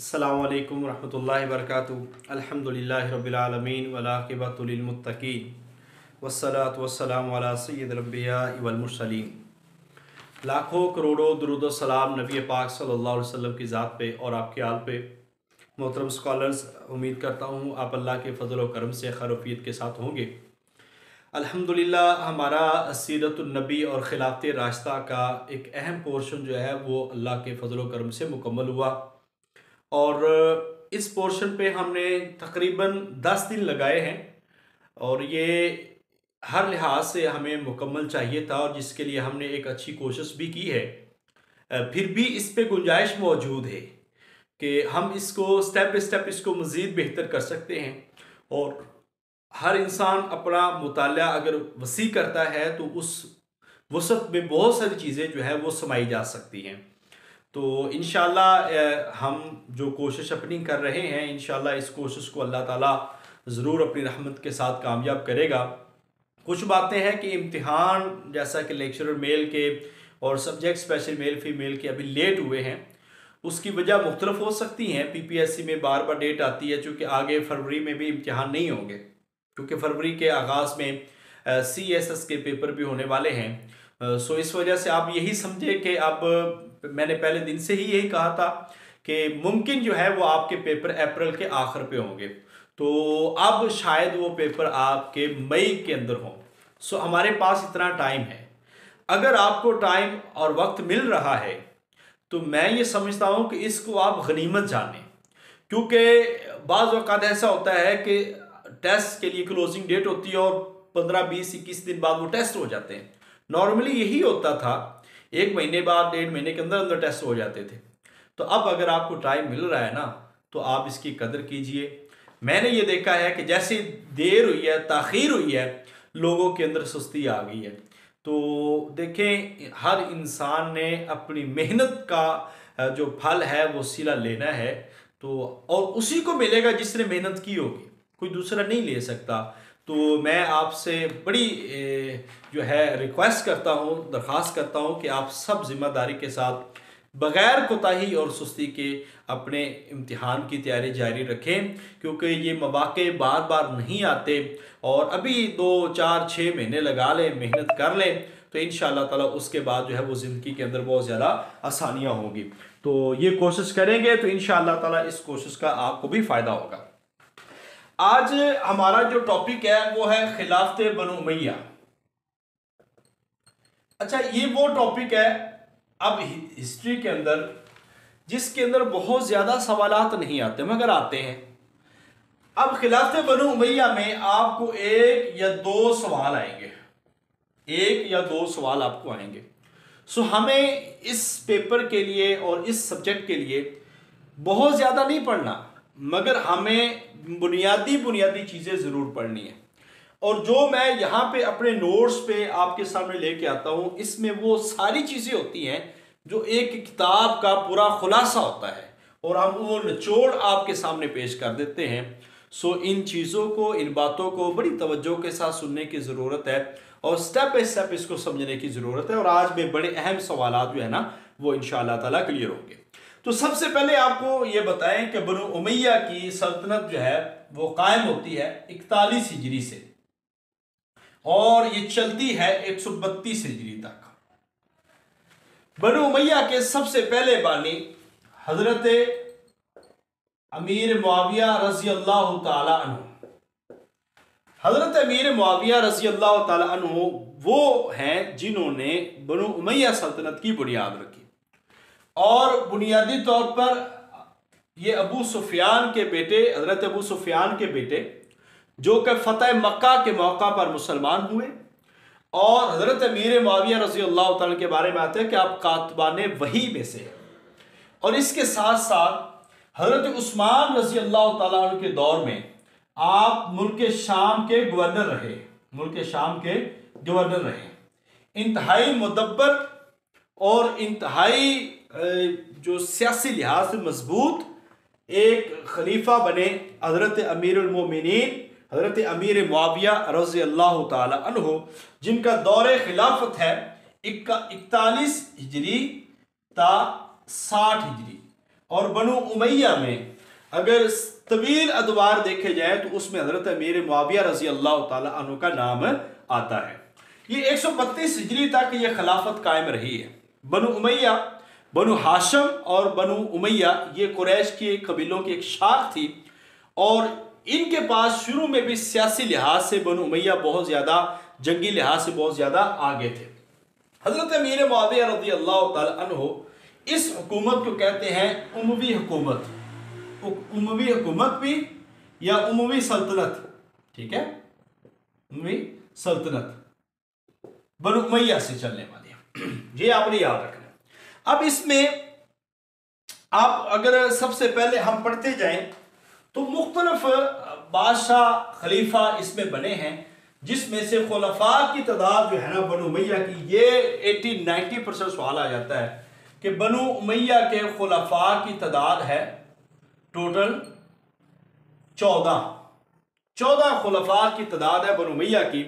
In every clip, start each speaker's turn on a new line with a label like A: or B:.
A: अस्सलामु अलैकुम रहमतुल्लाहि वबरकातुहू। अल्हम्दुलिल्लाहि रब्बिल आलमीन वल आक़िबतु लिल मुत्तक़ीन वस्सलातु वस्सलामु अला सय्यिदिल अंबियाइ वल मुरसलीन। लाखों करोड़ों दुरूद व सलाम नबी पाक सल्लल्लाहु अलैहि वसल्लम की ज़ात पे और आपके आल पे। मोहतरम स्कॉलर्स, उम्मीद करता हूँ आप अल्लाह के फ़ज़ल व करम से खैरियत के साथ होंगे। अल्हम्दुलिल्लाह हमारा सीरतुन नबी और खिलाफत रास्ता का एक अहम पोर्शन जो है वो अल्लाह के फ़ज़ल व करम से मुकम्मल हुआ और इस पोर्शन पे हमने तकरीबन 10 दिन लगाए हैं और ये हर लिहाज से हमें मुकम्मल चाहिए था और जिसके लिए हमने एक अच्छी कोशिश भी की है। फिर भी इस पे गुंजाइश मौजूद है कि हम इसको स्टेप बाई स्टेप इसको मज़ीद बेहतर कर सकते हैं और हर इंसान अपना मुताला अगर वसी करता है तो उस वसत में बहुत सारी चीज़ें जो है वो समाई जा सकती हैं। तो इंशाअल्लाह हम जो कोशिश अपनी कर रहे हैं, इंशाअल्लाह इस कोशिश को अल्लाह ताला ज़रूर अपनी रहमत के साथ कामयाब करेगा। कुछ बातें हैं कि इम्तिहान जैसा कि लेक्चरर मेल के और सब्जेक्ट स्पेशल मेल फीमेल के अभी लेट हुए हैं, उसकी वजह मुख्तलिफ हो सकती हैं। PPSC में बार बार डेट आती है चूँकि आगे फरवरी में भी इम्तिहान नहीं होंगे, क्योंकि फरवरी के आगाज़ में CSS के पेपर भी होने वाले हैं। सो इस वजह से आप यही समझे कि अब मैंने पहले दिन से ही यही कहा था कि मुमकिन जो है वो आपके पेपर अप्रैल के आखिर पे होंगे, तो अब शायद वो पेपर आपके मई के अंदर हों। सो हमारे पास इतना टाइम है। अगर आपको टाइम और वक्त मिल रहा है तो मैं ये समझता हूँ कि इसको आप गनीमत जानें, क्योंकि बाज़ वक़्त ऐसा होता है कि टेस्ट के लिए क्लोजिंग डेट होती है और 15-20-21 दिन बाद वो टेस्ट हो जाते हैं। नॉर्मली यही होता था, 1 महीने बाद 1.5 महीने के अंदर अंदर टेस्ट हो जाते थे। तो अब अगर आपको टाइम मिल रहा है ना तो आप इसकी कदर कीजिए। मैंने ये देखा है कि जैसे देर हुई है, ताख़ीर हुई है, लोगों के अंदर सुस्ती आ गई है। तो देखें, हर इंसान ने अपनी मेहनत का जो फल है वो सिला लेना है, तो और उसी को मिलेगा जिसने मेहनत की होगी, कोई दूसरा नहीं ले सकता। तो मैं आपसे बड़ी जो है रिक्वेस्ट करता हूँ, दरख्वास्त करता हूँ कि आप सब जिम्मेदारी के साथ बग़ैर कोताही और सुस्ती के अपने इम्तिहान की तैयारी जारी रखें, क्योंकि ये मौक़े बार बार नहीं आते। और अभी 2-4-6 महीने लगा लें, मेहनत कर लें, तो इंशाअल्लाह ताला उसके बाद जो है वो ज़िंदगी के अंदर बहुत ज़्यादा आसानियाँ होंगी। तो ये कोशिश करेंगे तो इंशाअल्लाह ताला इस कोशिश का आपको भी फ़ायदा होगा। आज हमारा जो टॉपिक है वो है खिलाफत बनु उमैया। अच्छा, ये वो टॉपिक है अब हिस्ट्री के अंदर जिसके अंदर बहुत ज़्यादा सवालात नहीं आते मगर आते हैं। अब खिलाफत बनु उमैया में आपको 1 या 2 सवाल आएंगे, 1 या 2 सवाल आपको आएंगे। सो हमें इस पेपर के लिए और इस सब्जेक्ट के लिए बहुत ज़्यादा नहीं पढ़ना, मगर हमें बुनियादी चीज़ें ज़रूर पढ़नी है। और जो मैं यहाँ पे अपने नोट्स पे आपके सामने लेके आता हूँ, इसमें वो सारी चीज़ें होती हैं जो एक किताब का पूरा खुलासा होता है और हम वो निचोड़ आपके सामने पेश कर देते हैं। सो इन चीज़ों को, इन बातों को बड़ी तवज्जो के साथ सुनने की ज़रूरत है और स्टेप बाई स्टेप इसको समझने की ज़रूरत है। और आज में बड़े अहम सवालात जो है ना वो इंशाअल्लाह ताला क्लियर होंगे। तो सबसे पहले आपको ये बताएं कि बनु उमैया की सल्तनत जो है वो कायम होती है 41 हिजरी से और ये चलती है 132 हिजरी तक। बनु उमैया के सबसे पहले बानी हजरत अमीर मुआविया रज़ी अल्लाह ताला अन्हु। हजरत अमीर मुआविया रज़ी अल्लाह ताला अन्हु वो हैं जिन्होंने बनु उमैया सल्तनत की बुनियाद रखी और बुनियादी तौर पर ये अबू सुफियान के बेटे, हजरत अबू सुफियान के बेटे, जो कि फ़तह मक्का के मौका पर मुसलमान हुए। और हज़रत अमीर मुआविया रज़ी अल्लाह ताला के बारे में आते हैं कि आप कातबाने वही में से हैं। और इसके साथ साथ हज़रत उस्मान रज़ी अल्लाह ताला अन्हु के दौर में आप मुल्क शाम के गवर्नर रहे, मुल्क शाम के गवर्नर रहे। इंतहाई मुदब्बर और इंतहाई जो सियासी लिहाज से मजबूत एक खलीफा बने हज़रत अमीरुल मोमिनीन हज़रत अमीर मुआविया रज़ी अल्लाह ताला अन्हु, जिनका दौरे खिलाफत है 41 हिजरी ता 60 हिजरी और बनु उमैया में अगर तवील अदवार देखे जाए तो उसमें हजरत अमीर मुआविया रजी अल्लाह ताला अन्हु का नाम आता है। ये 132 हिजरी तक ये खिलाफत कायम रही है। बनु उमैया, बनु हाशम और बनु उमैया ये कुरैश के कबीलों की एक शाख थी और इनके पास शुरू में भी सियासी लिहाज से बनु उमैया बहुत ज़्यादा, जंगी लिहाज से बहुत ज़्यादा आगे थे। हज़रत अमीर मुआविया रज़ी अल्लाह ताला अन्हु इस हुकूमत को कहते हैं उमवी हुकूमत, उमवी हुकूमत भी या उमवी सल्तनत, ठीक है, उमवी सल्तनत बनु उमैया से चलने वाली है, ये आपने याद रखना। अब इसमें आप अगर सबसे पहले हम पढ़ते जाएं तो मुख्तलिफ बादशाह खलीफा इसमें बने हैं, जिसमें से खुलफा की तादाद जो है ना बनु उमैया की, ये 80-90% सवाल आ जाता है कि बनु उमैया के खुलफा की तादाद है टोटल 14 खुलफा की तादाद है बनु उमैया की।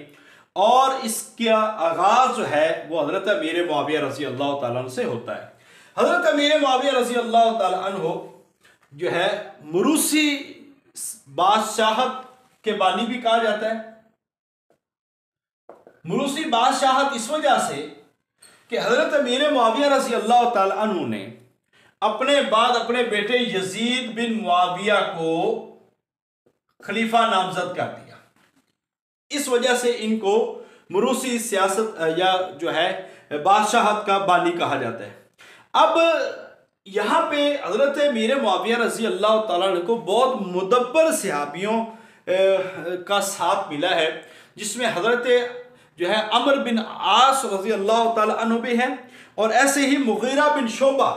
A: और इसका आगाज जो है वो हजरत अमीर मुआविया रजी अल्लाह ताला अन्हु से होता है। हजरत अमीर मुआविया रजी अल्लाह ताला अन्हु जो है मुरूसी बादशाहत के बानी भी कहा जाता है। मुरूसी बादशाहत इस वजह से कि हजरत अमीर मुआविया रजी अल्लाह ताला अन्हु ने अपने बाद अपने बेटे यजीद बिन मुआविया को खलीफा नामजद कर दिया। इस वजह से इनको मुरूसी सियासत या जो है बादशाहत का बानी कहा जाता है। अब यहाँ पे हजरत अमीर मुआविया रजी अल्लाह ताला अन्हु को बहुत मुदब्बर सहाबियों का साथ मिला है, जिसमें हजरत जो है अमर बिन आस रजी अल्लाह ताला अन्हु भी है और ऐसे ही मुगीरा बिन शोबा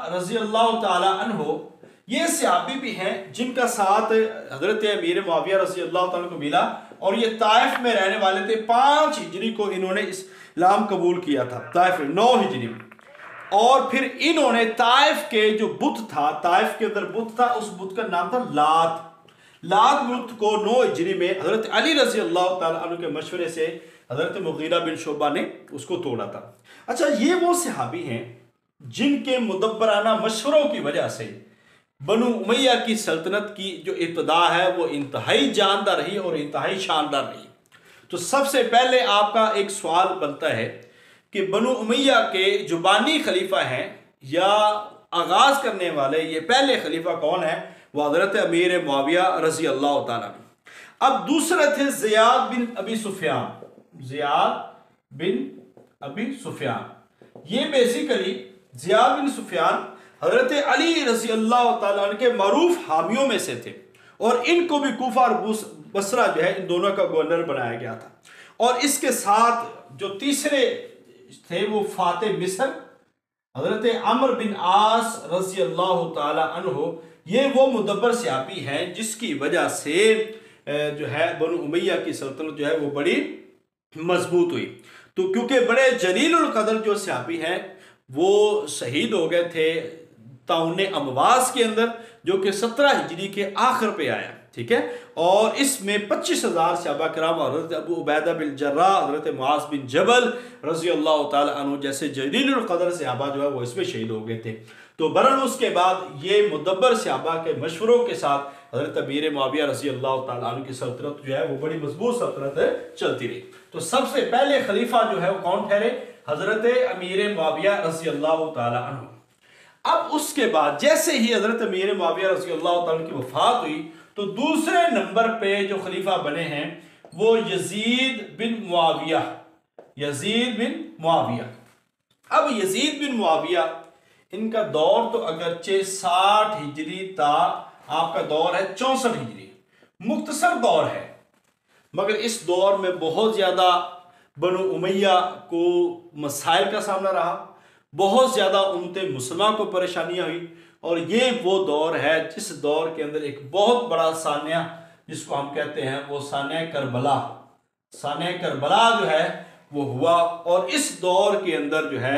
A: रजी अल्लाह ताला अन्हु ये सहाबी भी हैं जिनका साथ हजरत अमीर मुआविया रजी अल्लाह ताला को मिला और ये ताइफ में रहने वाले थे। 5 हिजरी को इन्होंने इस्लाम कबूल किया था, ताइफ 9 हिजरी में। और फिर इन्होंने ताइफ के जो बुत था, ताइफ के अंदर बुत था, उस बुत का नाम था लात बुत को 9 हिजरी में हजरत अली रजी अल्लाह ताला अन्हु के मशवरे से हजरत मुगीरा बिन शोबा ने उसको तोड़ा था। अच्छा, ये वो सहाबी हैं जिनके मुदब्बराना मशवरों की वजह से बनु उमैया की सल्तनत की जो इब्तिदा है वो इंतहाई जानदार रही और इंतहाई शानदार रही। तो सबसे पहले आपका एक सवाल बनता है कि बनु उमैया के जुबानी खलीफा हैं या आगाज करने वाले ये पहले खलीफा कौन है? वो हजरत अमीर मुआविया रजी अल्लाह ताला। अब दूसरे थे ज़ियाद बिन अबी सुफियान। ये बेसिकली ज़ियाद बिन सुफियान हजरत अली रजी अल्लाह ताला अन्हु के मारूफ हामियों में से थे और इनको भी कूफा और बसरा जो है इन दोनों का गवर्नर बनाया गया था। और इसके साथ जो तीसरे थे वो फाते मिस्र हजरत अमर बिन आस रजी अल्लाह ताला अन्हु। ये वो मुदब्बर सहाबी हैं जिसकी वजह से जो है बनु उमैया की सल्तनत जो है वो बड़ी मजबूत हुई। तो क्योंकि बड़े जलीलुल कदर जो सहाबी हैं वो शहीद हो गए थे ताउन अमवास के अंदर, जो कि 17 हिजरी के आखिर पे आया, ठीक है। और इसमें 25,000 सहाबा कराम और हज़रत अबू उबैदा बिन जर्राह, हज़रत मुआज़ बिन जबल रज़ी अल्लाह ताला अन्हु जैसे जलीलुल क़दर सहाबा जो है वो इसमें शहीद हो गए थे। तो बरन उसके बाद ये मुदब्बर सहाबा के मशवरों के साथ हज़रत अमीर मुआविया रज़ी अल्लाह ताला अन्हु की सल्तनत जो है वो बड़ी मजबूत सल्तनत चलती रही। तो सबसे पहले खलीफा जो है वो कौन ठहरे? हज़रत अमीर मुआविया रज़ी अल्लाह ताला अन्हु। अब उसके बाद जैसे ही हज़रत अमीर मुआविया रज़ी अल्लाह ताला की वफात हुई तो दूसरे नंबर पे जो खलीफा बने हैं वो यजीद बिन मुआविया। अब यजीद बिन मुआविया इनका दौर तो अगरचे 60 हिजरी था, आपका दौर है 64 हिजरी, मुख्तसर दौर है, मगर इस दौर में बहुत ज़्यादा बनु उमैया को मसाइल का सामना रहा, बहुत ज़्यादा उम्मत मुसलमा को परेशानियाँ हुई। और ये वो दौर है जिस दौर के अंदर एक बहुत बड़ा सान्या जिसको हम कहते हैं वो सान्या करबला जो है वो हुआ। और इस दौर के अंदर जो है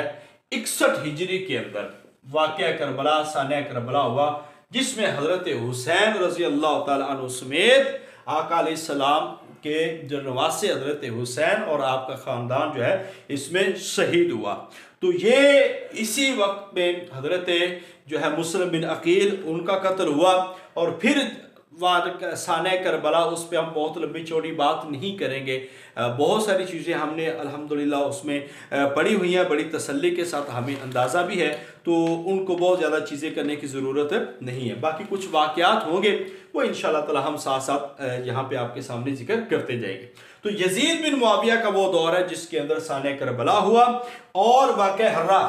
A: 61 हिजरी के अंदर वाक़या करबला, सान्या करबला हुआ, जिसमें हज़रत हुसैन रज़ी अल्लाह ताला अन्हु समेत आका अलैहिस्सलाम के जो नवासे हजरत हुसैन और आपका ख़ानदान जो है इसमें शहीद हुआ। तो ये इसी वक्त में हजरत जो है मुस्लिम बिन अकील उनका कत्ल हुआ। और फिर साने करबला, उस पर हम बहुत लंबी चौड़ी बात नहीं करेंगे। बहुत सारी चीज़ें हमने अल्हम्दुलिल्लाह उसमें पढ़ी हुई हैं, बड़ी तसल्ली के साथ हमें अंदाज़ा भी है, तो उनको बहुत ज़्यादा चीज़ें करने की ज़रूरत नहीं है। बाकी कुछ वाक़यात होंगे वो इंशाअल्लाह ताला हम साथ साथ यहाँ पे आपके सामने जिक्र करते जाएंगे। तो यजीद बिन मुआविया का वो दौर है जिसके अंदर साने करबला हुआ और वाक़या हर्रा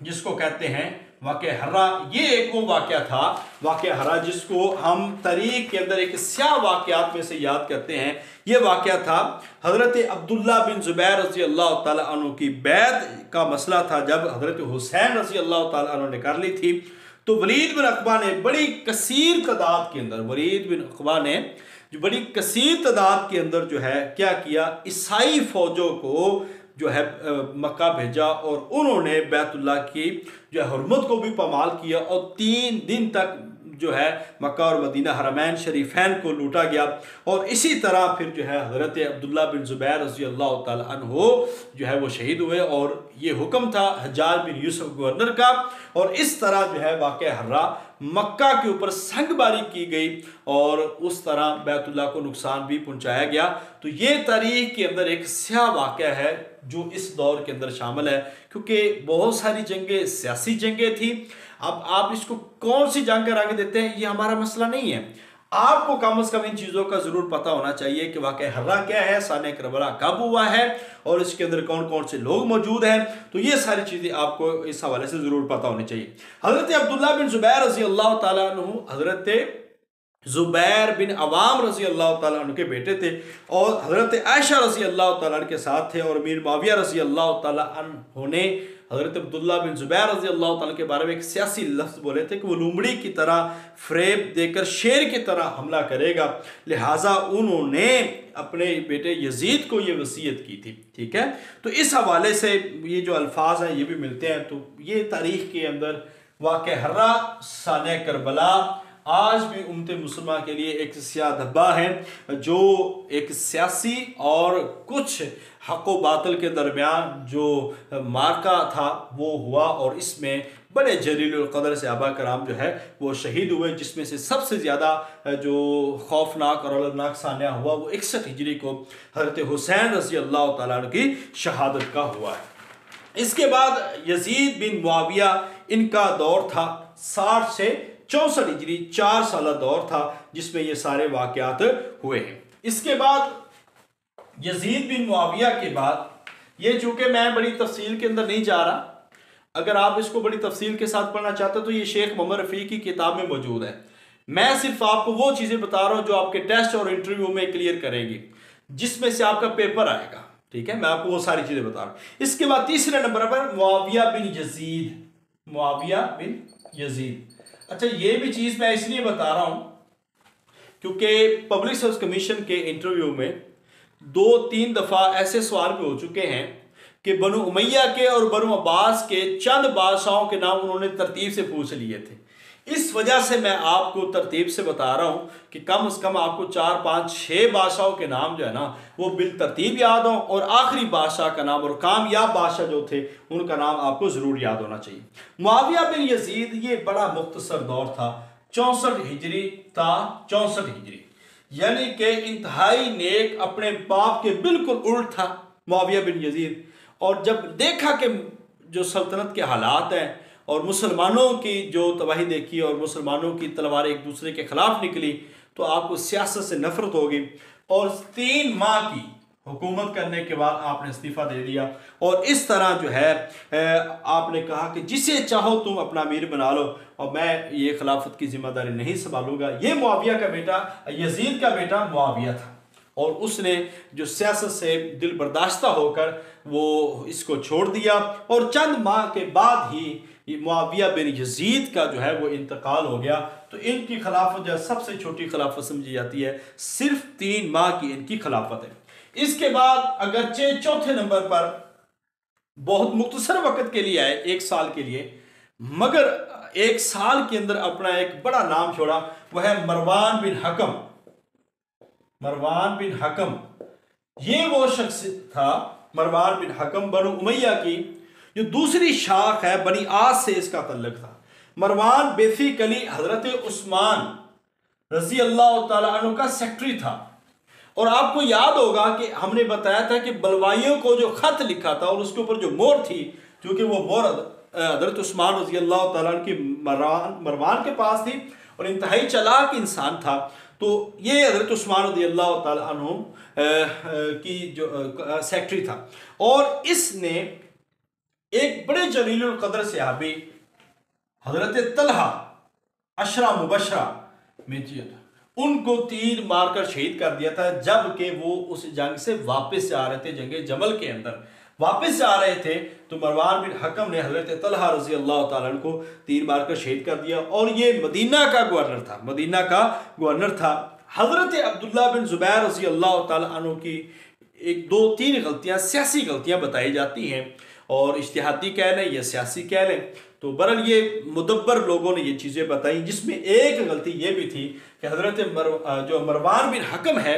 A: जिसको कहते हैं वाक़या हर्रा, ये एक वो वाक़या था वाक़या हर्रा जिसको हम तारीख़ के अंदर एक स्याह वाक़यात में से याद करते हैं। ये वाक़या था हज़रत अब्दुल्ला बिन ज़ुबैर रज़ी अल्लाह ताला अन्हु की बैत का मसला था। जब हज़रत हुसैन रज़ी अल्लाह ताला अन्हु ने कर ली थी तो वलीद बिन अक़बा ने बड़ी कसीर तादाद के अंदर जो बड़ी कसीर तादाद के अंदर जो है क्या किया, ईसाई फ़ौजों को जो है मक्का भेजा और उन्होंने बैतुल्लाह की जो है हुर्मत को भी पामाल किया और 3 दिन तक जो है मक्का और मदीना हरमैन शरीफैन को लूटा गया। और इसी तरह फिर जो है हज़रत अब्दुल्ला बिन ज़ुबैर रज़ी अल्लाह ताला अन्हु जो है वो शहीद हुए और ये हुक्म था हज्जाज बिन यूसुफ गवर्नर का। और इस तरह जो है वाक़या हर्रा मक्का के ऊपर संगबारी की गई और उस तरह बैतुल्लाह को नुकसान भी पहुंचाया गया। तो ये तारीख़ के अंदर एक स्याह वाक़या है जो इस दौर के अंदर शामिल है, क्योंकि बहुत सारी जंगें सियासी जंगें थी। अब आप इसको कौन सी जंग का रंग देते हैं ये हमारा मसला नहीं है, आपको कम से कम इन चीज़ों का ज़रूर पता होना चाहिए कि वाक़या हर्रा क्या है, साने करबला कब हुआ है और इसके अंदर कौन कौन से लोग मौजूद हैं। तो ये सारी चीज़ें आपको इस हवाले से ज़रूर पता होनी चाहिए। हज़रत अब्दुल्ला बिन ज़ुबैर रज़ी अल्लाह ताला अन्हु हज़रत ज़ुबैर बिन अवाम रज़ी अल्लाह ताला अन्हु के बेटे थे और हज़रत आयशा रज़ी अल्लाह ताला अन्हा के साथ थे। और मीर मुआविया रज़ी अल्लाह ताला अन्हु ने हज़रत अब्दुल्ला बिन ज़ुबैर रज़ी अल्लाह ताला के बारे में एक सियासी लफ्ज़ बोले थे कि वो लूमड़ी की तरह फ़रेब देकर शेर की तरह हमला करेगा, लिहाजा उन्होंने अपने बेटे यजीद को ये वसीयत की थी। ठीक है, तो इस हवाले से ये जो अल्फाज हैं ये भी मिलते हैं। तो ये तारीख़ के अंदर वाक़या हर्रा साने करबला आज भी उम्मत मुसलमान के लिए एक स्याह धब्बा है जो एक सियासी और कुछ हक़ व बातिल के दरमियान जो मार्का था वो हुआ और इसमें बड़े जलील क़दर सहाबा कराम जो है वो शहीद हुए, जिसमें से सबसे ज़्यादा जो खौफनाक और अलनाक सानिया हुआ वो 61 हिजरी को हज़रत हुसैन रज़ी अल्लाह ताला अन्हु की शहादत का हुआ है। इसके बाद यजीद बिन मुआविया इनका दौर था 60 से 64 हिजरी, 4 साल दौर था जिसमें ये सारे वाक़यात हुए हैं। इसके बाद यजीद बिन मुआविया के बाद ये, चूँकि मैं बड़ी तफसील के अंदर नहीं जा रहा, अगर आप इसको बड़ी तफसील के साथ पढ़ना चाहते हो तो ये शेख मोहम्मद रफ़ी की किताब में मौजूद है। मैं सिर्फ आपको वो चीज़ें बता रहा हूँ जो आपके टेस्ट और इंटरव्यू में क्लियर करेंगी, जिसमें से आपका पेपर आएगा। ठीक है, मैं आपको वो सारी चीज़ें बता रहा हूँ। इसके बाद तीसरे नंबर पर मुआविया बिन यजीद। अच्छा, ये भी चीज़ मैं इसलिए बता रहा हूँ क्योंकि पब्लिक सर्विस कमीशन के इंटरव्यू में 2-3 दफ़ा ऐसे सवाल भी हो चुके हैं कि बनु उमैया के और बनु अब्बास के चंद बादशाहों के नाम उन्होंने तरतीब से पूछ लिए थे। इस वजह से मैं आपको तरतीब से बता रहा हूँ कि कम से कम आपको 4, 5, 6 बादशाहों के नाम जो है ना वो बिल तरतीब याद हो और आखिरी बादशाह का नाम और कामयाब बादशाह जो थे उनका नाम आपको ज़रूर याद होना चाहिए। मुआविया बिन यजीद ये बड़ा मुख्तसर दौर था, 64 हिजरी था, 64 हिजरी, यानी कि इंतहाई नेक, अपने बाप के बिल्कुल उल्ट था मुआविया बिन यजीद। और जब देखा कि जो सल्तनत के हालात हैं और मुसलमानों की जो तबाही देखी और मुसलमानों की तलवारें एक दूसरे के ख़िलाफ़ निकली तो आपको सियासत से नफ़रत होगी। और 3 माह की हुकूमत करने के बाद आपने इस्तीफ़ा दे दिया और इस तरह जो है आपने कहा कि जिसे चाहो तुम अपना अमीर बना लो और मैं ये खिलाफत की जिम्मेदारी नहीं संभालूंगा। ये मुआविया का बेटा, यजीद का बेटा मुआविया था और उसने जो सियासत से दिल बर्दाश्ता होकर वो इसको छोड़ दिया और चंद माह के बाद ही मुआविया बिन यजीद का जो है वो इंतकाल हो गया। तो इनकी खिलाफत जो सबसे छोटी खिलाफत समझी जाती है, सिर्फ 3 माह की इनकी खिलाफत है। इसके बाद अगरचे चौथे नंबर पर बहुत मुख्तसर वक्त के लिए आए, 1 साल के लिए, मगर 1 साल के अंदर अपना एक बड़ा नाम छोड़ा, वह है मरवान बिन हकम। मरवान बिन हकम, ये वो शख्स था मरवान बिन हकम बनु उमैया की जो दूसरी शाख है, बनी आस से इसका तल्लुक था। मरवान बेसिकली हजरत उस्मान रजी अल्लाह तआला अन्हु का सेक्रेटरी था। और आपको याद होगा कि हमने बताया था कि बलवाइयों को जो खत लिखा था और उसके ऊपर जो मोहर थी, क्योंकि वो मोहर हजरत उस्मान रजी अल्लाह तआला अन्हु की मरवान के पास थी और इंतहाई चालाक इंसान था, तो ये हजरत उस्मान रजी अल्लाह तआला अन्हु की जो सेक्रेटरी था। और इसने एक बड़े जलीलुल कदर सहाबी हजरत तलहा अशरा मुबशरा में उनको तीर मारकर शहीद कर दिया था, जबकि वो उस जंग से वापस जा रहे थे, जंग जमल के अंदर वापस जा रहे थे, तो मरवान बिन हकम ने हजरत तलहा रजी अल्लाह तआला अन्हु को तीर मारकर शहीद कर दिया। और ये मदीना का गवर्नर था, मदीना का गवर्नर था। हजरत अब्दुल्ला बिन जुबैर रजी अल्लाह तआला अन्हु की एक दो तीन गलतियां, सियासी गलतियां बताई जाती हैं, और इज्तिहादी कह लें या सियासी कह लें, तो बरल ये मुदब्बर लोगों ने ये चीज़ें बताई, जिसमें एक गलती ये भी थी कि हजरत जो मरवान बिन हकम है,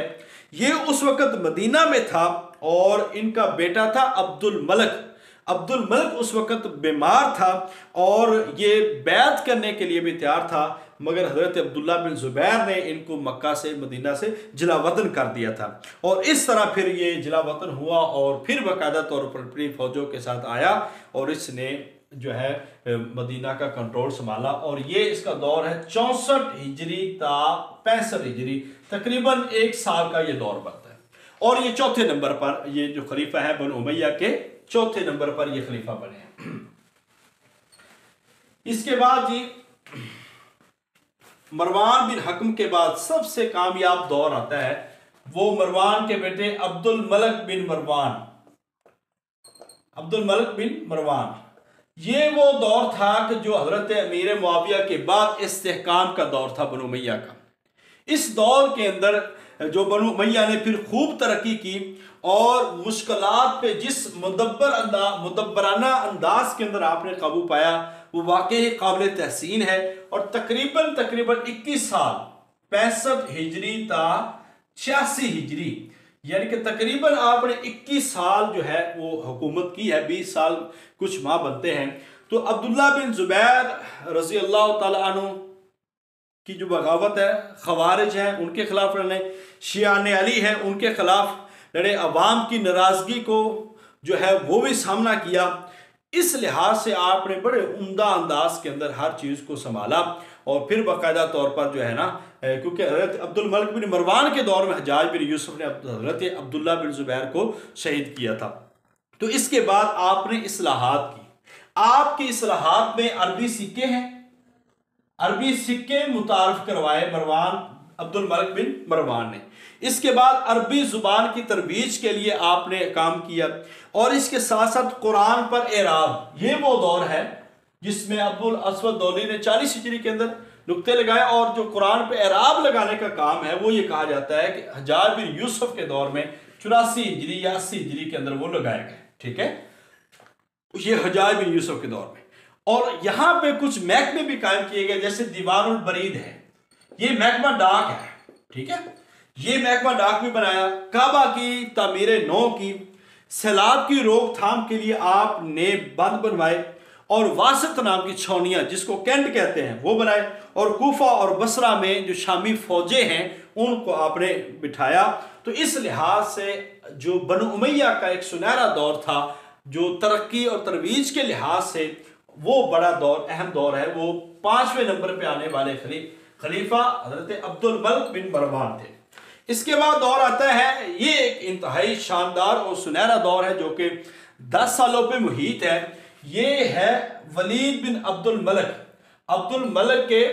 A: ये उस वक़्त मदीना में था और इनका बेटा था अब्दुल मलक। अब्दुल मलक उस वक़्त बीमार था और ये बैत करने के लिए भी तैयार था, मगर हज़रत अब्दुल्ला बिन ज़ुबैर ने इनको मक्का से, मदीना से जिलावतन कर दिया था। और इस तरह फिर ये जिलावतन हुआ और फिर बाकायदा तौर पर अपनी फ़ौजों के साथ आया और इसने जो है मदीना का कंट्रोल संभाला। और ये इसका दौर है 64 हिजरी ता 65 हिजरी, तकरीबन एक साल का ये दौर बनता है। और ये चौथे नंबर पर, ये जो खलीफा है बनु उमैया के चौथे नंबर पर ये खलीफा बने हैं। इसके बाद जी मरवान बिन हकम के बाद सबसे कामयाब दौर आता है, वो मरवान के बेटे अब्दुल मलक बिन मरवान। अब्दुल मलक बिन मरवान ये वो दौर था कि जो हजरत अमीर मुआविया के बाद इस्तेहकाम का दौर था बनु उमैया का। इस दौर के अंदर जो बनु उमैया ने फिर खूब तरक्की की और मुश्किलात पे जिस मुदब्बराना अंदाज के अंदर आपने काबू पाया, वो वाकई काबिल तहसीन है। और तकरीबन 21 साल 65 हिजरी ता 86 हिजरी, यानी कि तकरीबन आपने 21 साल जो है वो हुकूमत की है, 20 साल कुछ माह बनते हैं। तो अब्दुल्ला बिन जुबैर रजी अल्लाह तआला अन्हु की जो बगावत है, खवारिज हैं उनके खिलाफ लड़े, शियाने अली हैं उनके खिलाफ लड़े, अवाम की नाराज़गी को जो है वो भी सामना किया। इस लिहाज से आपने बड़े उम्दा अंदाज के अंदर हर चीज़ को संभाला और फिर बाकायदा तौर पर जो है ना, क्योंकि हज़रत अब्दुल मलक बिन मरवान के दौर में हज्जाज बिन यूसुफ ने हज़रत अब्दुल्ला बिन ज़ुबैर को शहीद किया था। तो इसके बाद आपने इस्लाहात की। आपकी इस्लाहात में अरबी सिक्के हैं, अरबी सिक्के मुतारफ करवाए मरवान अब्दुल मलक बिन मरवान ने। इसके बाद अरबी ज़ुबान की तरवीज के लिए आपने काम किया और इसके साथ साथ कुरान पर एराब। ये वो दौर है जिसमें अब्दुल असवद दौली ने 40 हिजरी के अंदर नुक्ते लगाए और जो कुरान पर एराब लगाने का काम है वो ये कहा जाता है कि हज्जाज बिन यूसुफ के दौर में 84 हिजरी या 80 हिजरी के अंदर वो लगाए गए। ठीक है, ये हज्जाज बिन यूसुफ के दौर में। और यहाँ पे कुछ महकमे भी कायम किए गए, जैसे दीवानुल बरीद है, ये महकमा डाक है। ठीक है, ये महकमा डाक भी बनाया। काबा की तामीर नौ की, सैलाब की रोकथाम के लिए आपने बंद बनवाए और वासत नाम की छावनियाँ जिसको कैंट कहते हैं वो बनाए। और कूफा और बसरा में जो शामी फौजें हैं उनको आपने बिठाया। तो इस लिहाज से जो बनु उमैया का एक सुनहरा दौर था, जो तरक्की और तरवीज के लिहाज से वो बड़ा दौर, अहम दौर है, वो 5वें नंबर पे आने वाले खलीफा हजरत अब्दुल मलक बिन मरवान थे। इसके बाद दौर आता है, ये एक इंतहाई शानदार और सुनहरा दौर है जो कि 10 सालों पे मुहित है। ये है वलीद बिन अब्दुल मलक। अब्दुल मलक के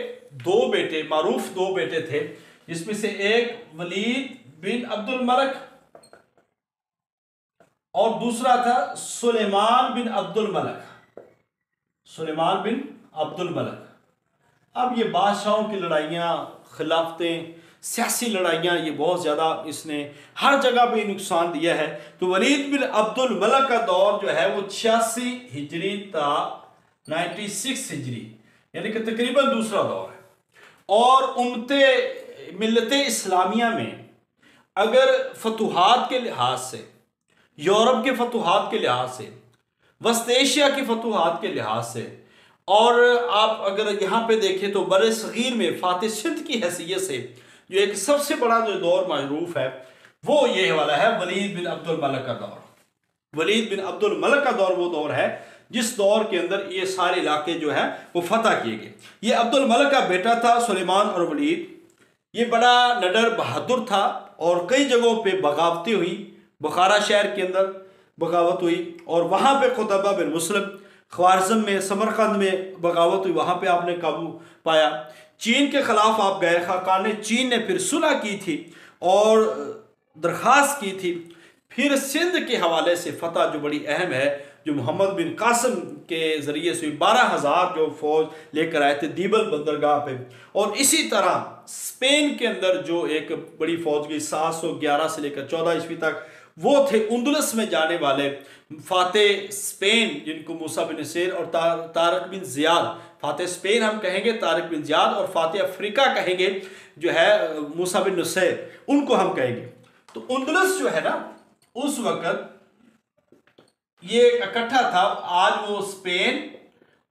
A: दो बेटे, मारूफ दो बेटे थे, जिसमें से एक वलीद बिन अब्दुल मलक और दूसरा था सुलेमान बिन अब्दुल मलक। सुलेमान बिन अब्दुल मलक। अब ये बादशाहों की लड़ाइयाँ, खिलाफतें, सियासी लड़ाइयाँ, ये बहुत ज़्यादा इसने हर जगह पे नुकसान दिया है। तो वलीद बिन अब्दुल मलक का दौर जो है वो 86 हिजरी ता 96 हिजरी, यानी कि तकरीबन दूसरा दौर है। और उम्मते मिल्लत इस्लामिया में अगर फतूहात के लिहाज से, यूरोप के फतूहात के लिहाज से, वस्त एशिया की फतूहात के लिहाज से, और आप अगर यहाँ पे देखें तो बड़े सगीर में फातिह सिंध की हैसियत से जो एक सबसे बड़ा जो दौर मशरूफ है वो ये वाला है वलीद बिन अब्दुल मलक का दौर। वलीद बिन अब्दुल मलक का दौर वो दौर है जिस दौर के अंदर ये सारे इलाके जो है वो फतह किए गए। ये अब्दुल मलक का बेटा था सुलेमान और वलीद। ये बड़ा नडर बहादुर था और कई जगहों पे बगावतें हुई। बुखारा शहर के अंदर बगावत हुई और वहाँ पे खुतबा बिन मुस्लिम, ख्वारिज़म में, समरकंद में बगावत हुई, वहाँ पे आपने काबू पाया। चीन के ख़िलाफ़ आप गए, खाकान चीन ने फिर सुलह की थी और दरख्वास्त की थी। फिर सिंध के हवाले से फ़तह जो बड़ी अहम है, जो मोहम्मद बिन कासिम के ज़रिए से 12,000 जो फ़ौज लेकर आए थे दीबल बंदरगाह पे। और इसी तरह स्पेन के अंदर जो एक बड़ी फ़ौज गई 711 से लेकर 14 ईस्वी तक, वो थे उंदुलस में जाने वाले फातेह स्पेन, जिनको मूसा बिन नसीर और तारक बिन ज़ियाद, फातेह स्पेन हम कहेंगे तारक बिन ज़ियाद, और फातेह अफ्रीका कहेंगे जो है मूसा बिन नसीर, उनको हम कहेंगे। तो उंदुलस जो है ना उस वक़्त ये इकट्ठा था। आज वो स्पेन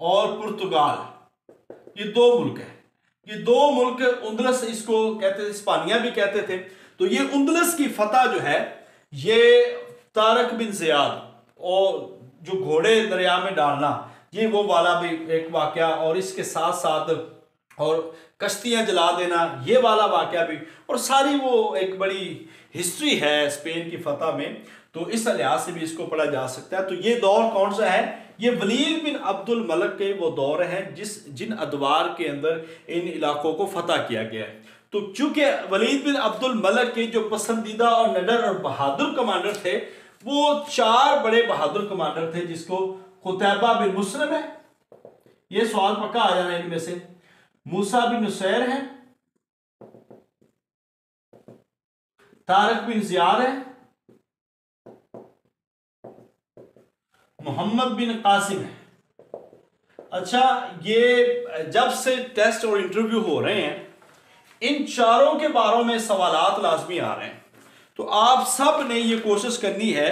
A: और पुर्तगाल ये दो मुल्क है। ये दो मुल्क उंदुलस इसको कहते थे, इस्पानिया भी कहते थे। तो ये उंदुलस की फतह जो है ये तारक बिन ज़ियाद और जो घोड़े दरिया में डालना, ये वो वाला भी एक वाक़या, और इसके साथ साथ और कश्तियाँ जला देना ये वाला वाक़या भी, और सारी वो एक बड़ी हिस्ट्री है स्पेन की फतह में। तो इस लिहाज से भी इसको पढ़ा जा सकता है। तो ये दौर कौन सा है? ये वलीद बिन अब्दुल मलक के वो दौर हैं जिन अदवार के अंदर इन इलाकों को फतह किया गया है। तो चूंकि वलीद बिन अब्दुल मलक के जो पसंदीदा और निडर और बहादुर कमांडर थे वो 4 बड़े बहादुर कमांडर थे, जिसको कुतैबा बिन मुस्लिम है, ये सवाल पक्का आ जाना इनमें से, मूसा बिन नुसैर है, तारक बिन ज़ियाद है, मोहम्मद बिन कासिम है। अच्छा, ये जब से टेस्ट और इंटरव्यू हो रहे हैं इन चारों के बारे में सवालात लाजमी आ रहे हैं। तो आप सब ने ये कोशिश करनी है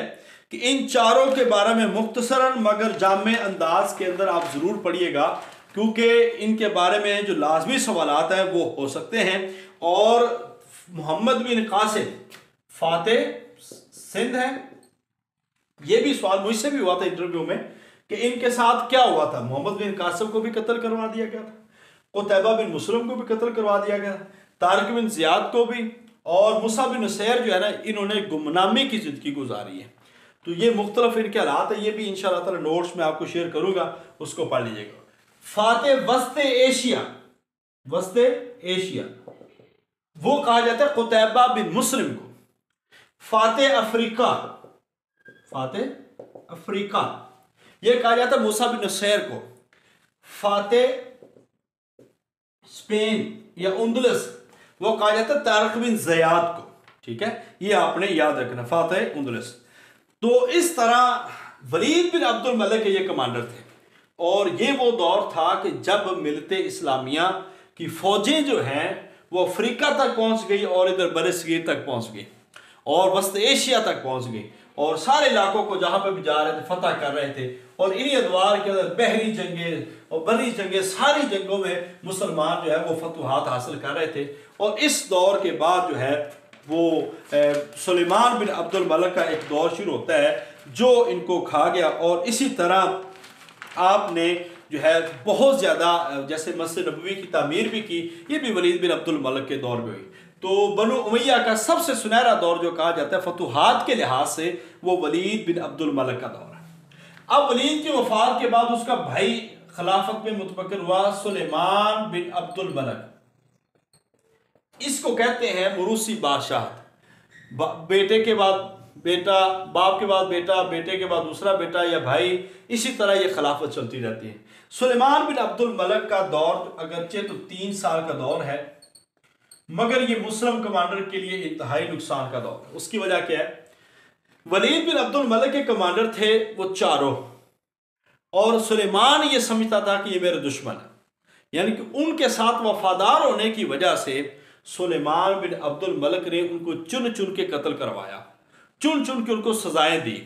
A: कि इन चारों के बारे में मुख्तसरन मगर जामे अंदाज के अंदर आप ज़रूर पढ़िएगा, क्योंकि इनके बारे में जो लाजमी सवालात हैं वो हो सकते हैं। और मोहम्मद बिन कासिम फातेह सिंध है, ये भी सवाल मुझसे भी हुआ था इंटरव्यू में कि इनके साथ क्या हुआ था। मोहम्मद बिन कासिम को भी कत्ल करवा दिया गया था, कुतैबा बिन मुस्लिम को भी कत्ल करवा दिया गया, तारक बिन ज़ियाद को भी, और मूसा बिन नसीर जो है ना इन्होंने गुमनामी की ज़िंदगी गुजारी है। तो ये मुख्तलिफ इनके हालात है, ये भी इंशाअल्लाह ताला नोट्स में आपको शेयर करूँगा, उसको पढ़ लीजिएगा। फातेह वस्ते एशिया वो कहा जाता है कुतैबा बिन मुस्लिम को। फातेह अफ्रीका ये कहा जाता है मूसा बिन नसीर को। फातेह स्पेन या उंदुलस वो कहा जाता है तारक बिन ज़ियाद को। ठीक है, ये आपने याद रखना, फातेह उंदुलस। तो इस तरह वलीद बिन अब्दुल मलक के ये कमांडर थे, और ये वो दौर था कि जब मिलते इस्लामिया की फौजें जो हैं वो अफ्रीका तक पहुंच गई और इधर बरसगीर तक पहुंच गई और वस्त एशिया तक पहुंच गई, और सारे इलाकों को जहां पर भी जा रहे थे फतह कर रहे थे। और इन्हीं अदवार के अंदर बहरी जंगें और बरी जंगें, सारी जंगों में मुसलमान जो है वो फतूहात हासिल कर रहे थे। और इस दौर के बाद जो है वो सुलेमान बिन अब्दुल मलक का एक दौर शुरू होता है जो इनको खा गया। और इसी तरह आपने जो है बहुत ज़्यादा जैसे मस्जिद नबवी की तामीर भी की, ये भी वलीद बिन अब्दुल मलक के दौर में हुई। तो बनु उमैया का सबसे सुनहरा दौर जो कहा जाता है फतूहात के लिहाज से वो वलीद बिन अब्दुल मलक का दौर है। अब वलीद की वफात के बाद उसका भाई खिलाफत में मुतवक्किल हुआ सुलेमान बिन अब्दुल मलक। इसको कहते हैं मुरूसी बादशाह। बेटे के बाद बेटा, बाप के बाद बेटा, बेटे के बाद दूसरा बेटा या भाई, इसी तरह ये खिलाफत चलती रहती है। सुलेमान बिन अब्दुल मलक का दौर अगरचे तो 3 साल का दौर है, मगर ये मुस्लिम कमांडर के लिए इंतहाई नुकसान का दौर है। उसकी वजह क्या है? वलीद बिन अब्दुल मलक के कमांडर थे वो चारों, और सुलेमान ये समझता था कि ये मेरे दुश्मन है, यानी कि उनके साथ वफादार होने की वजह से सुलेमान बिन अब्दुल मलिक ने उनको चुन चुन के कत्ल करवाया, चुन चुन के उनको सजाएं दी।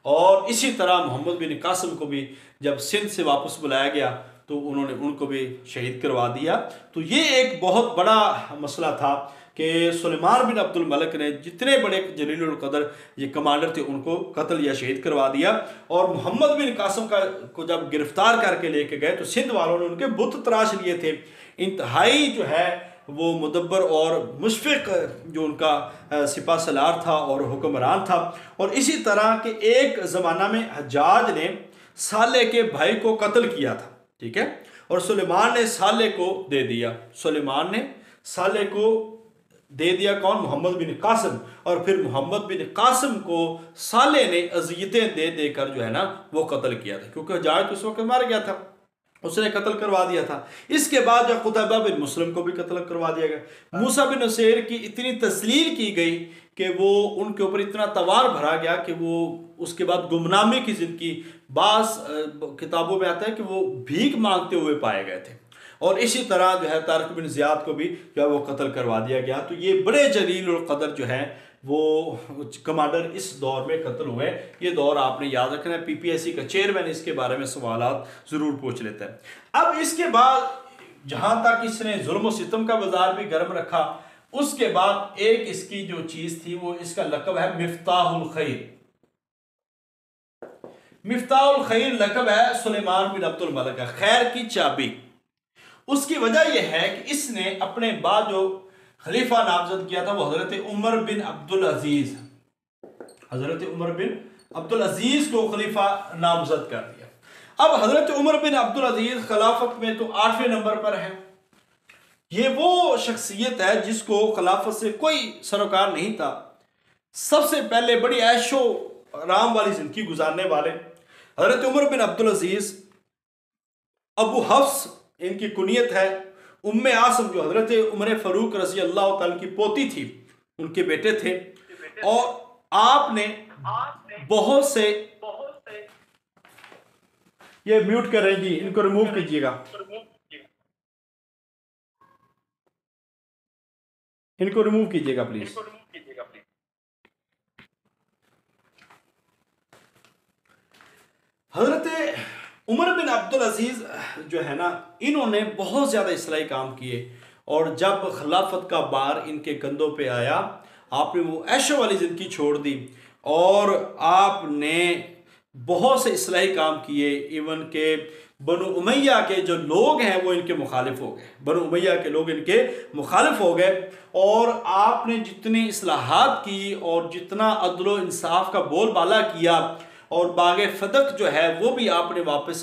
A: और इसी तरह मोहम्मद बिन कासिम को भी जब सिंध से वापस बुलाया गया तो उन्होंने उनको भी शहीद करवा दिया। तो ये एक बहुत बड़ा मसला था कि सुलेमान बिन अब्दुल मलिक ने जितने बड़े जलीलुल कदर ये कमांडर थे उनको कत्ल या शहीद करवा दिया। और मोहम्मद बिन कासिम को जब गिरफ्तार करके लेके गए तो सिंध वालों ने उनके बुत तराश लिए थे। इंतहाई जो है वो मुदब्बर और मुशफ़िक़ जो उनका सिपा सलार था और हुक्मरान था। और इसी तरह के एक ज़माना में हज्जाज ने साले के भाई को कत्ल किया था, ठीक है, और सुलेमान ने साले को दे दिया। सुलेमान ने साले को दे दिया, कौन? मोहम्मद बिन कासिम। और फिर मोहम्मद बिन कासिम को साले ने अज़ियतें दे देकर जो है ना वो कत्ल किया था, क्योंकि हज्जाज उस वक्त मार गया था, उसने कत्ल करवा दिया था। इसके बाद जो कुतैबा बिन मुस्लिम को भी कत्ल करवा दिया गया। मूसा बिन नसीर की इतनी तस्लील की गई कि वो उनके ऊपर इतना तवार भरा गया कि वो उसके बाद गुमनामी की ज़िंदगी, बास किताबों में आता है कि वो भीख मांगते हुए पाए गए थे। और इसी तरह जो है तारिक बिन ज़ियाद को भी जो है वो कत्ल करवा दिया गया। तो ये बड़े जलील और कदर जो है वो कमांडर इस दौर में कत्ल हुए। ये दौर आपने याद रखना है। पीपीएससी का चेयरमैन इसके बारे में सवालात ज़रूर पूछ लेता है। अब इसके बाद जहाँ तक इसने जुल्म सितम का बाजार भी गर्म रखा, उसके बाद एक इसकी जो चीज़ थी वो इसका लक़ब है मिफ्ताहुल खैर। मिफ्ताहुल खैर लक़ब है सुलेमान बिन अब्दुल मलिक का, खैर की चाबी। उसकी वजह यह है कि इसने अपने बाद जो खलीफा नामजद किया था वो हज़रत उमर बिन अब्दुल अजीज़, हज़रत उमर बिन अब्दुल अजीज़ को खलीफा नामजद कर दिया। अब हज़रत उमर बिन अब्दुल अजीज़ खिलाफत में तो 8वें नंबर पर है। ये वो शख्सियत है जिसको खिलाफत से कोई सरोकार नहीं था। सबसे पहले बड़ी ऐशो आराम वाली ज़िंदगी गुजारने वाले हज़रत उमर बिन अब्दुल अजीज़, अबू हफ्स इनकी कुनियत है, उम्मे आसम जो हज़रत उमर फ़ारूक रज़ी अल्लाह तआला की पोती थी, उनके बेटे थे। और आपने बहुत से, ये म्यूट कर रहे हैं जी, इनको रिमूव कीजिएगा, इनको रिमूव कीजिएगा प्लीज। हज़रत उमर बिन अब्दुल अजीज़ जो है ना, इन्होंने बहुत ज़्यादा इस्लाही काम किए। और जब खिलाफत का बार इनके कंधों पे आया, आपने वो ऐशो वाली ज़िंदगी छोड़ दी और आपने बहुत से इस्लाही काम किए। इवन के बनु उमैया के जो लोग हैं वो इनके मुखालिफ हो गए, बनु उमैया के लोग इनके मुखालिफ हो गए। और आपने जितनी इस्लाहात की और जितना अदल इंसाफ का बोलबाला किया, और बागे फदक जो है वो भी आपने वापस